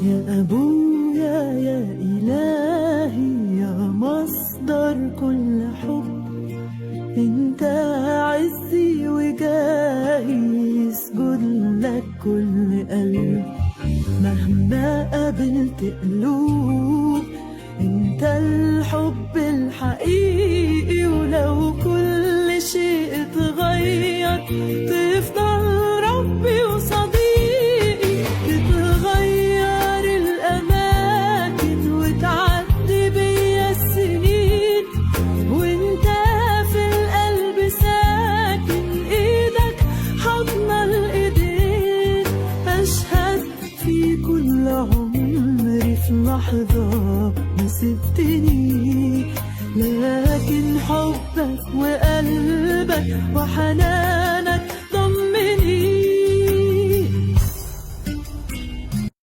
يا أبويا يا إلهي يا مصدر كل حب، انت عزي وجاهي يسجد لك كل قلب. مهما قابلت قلوب انت الحب الحقيقي، ولو كل شيء اتغير تفضل ربي وصديقي. تتغير الأماكن وتعدي بيا السنين، وانت في القلب ساكن، ايدك حضن الايدين. اشهد في كل عمري في لحظة ما سبتني، لكن حبك وقلبك وحنانك